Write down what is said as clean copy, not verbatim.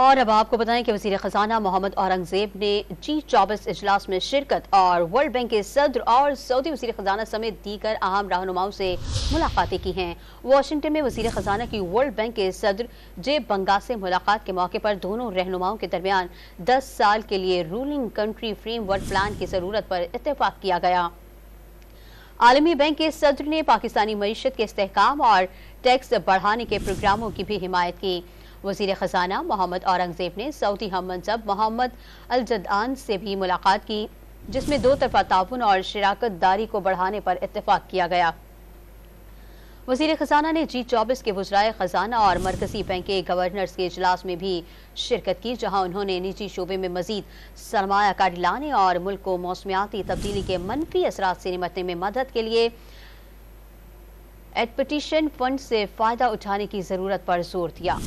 اور اب آپ کو بتائیں کہ وزیر خزانہ محمد اورنگزیب نے G24 اجلاس میں شرکت اور ورلڈ بینک کے صدر اور سعودی وزیر خزانہ سمیت دیگر اہم رہنماؤں سے ملاقاتیں کی ہیں۔ واشنگٹن میں وزیر خزانہ کی ورلڈ بینک کے صدر جیب بنگا سے ملاقات کے موقع پر دونوں رہنماؤں کے درمیان 10 سال کے لیے rolling country framework plan کی ضرورت پر اتفاق کیا گیا۔ عالمی بینک کے صدر نے پاکستانی معیشت کے استحکام اور ٹیکس بڑھانے کے پروگراموں کی بھی حمایت کی۔ وزیر خزانہ محمد اورنگزیب نے سعودی ہم منصب محمد الجدعان سے بھی ملاقات کی، جس میں دو طرفہ تعاون اور شراکت داری کو بڑھانے پر اتفاق کیا گیا۔ وزیر خزانہ نے G24 کے وزرائے خزانہ اور مرکزی بینک کے گورنرز کے اجلاس میں بھی شرکت کی، جہاں انہوں نے نجی شعبے میں مزید سرمایہ کاری لانے اور ملک کو موسمیاتی تبدیلی کے منفی اثرات سے نمٹنے میں مدد کے لیے ایڈپٹیشن فنڈ سے فائدہ اٹھانے کی ضرورت پر زور دیا۔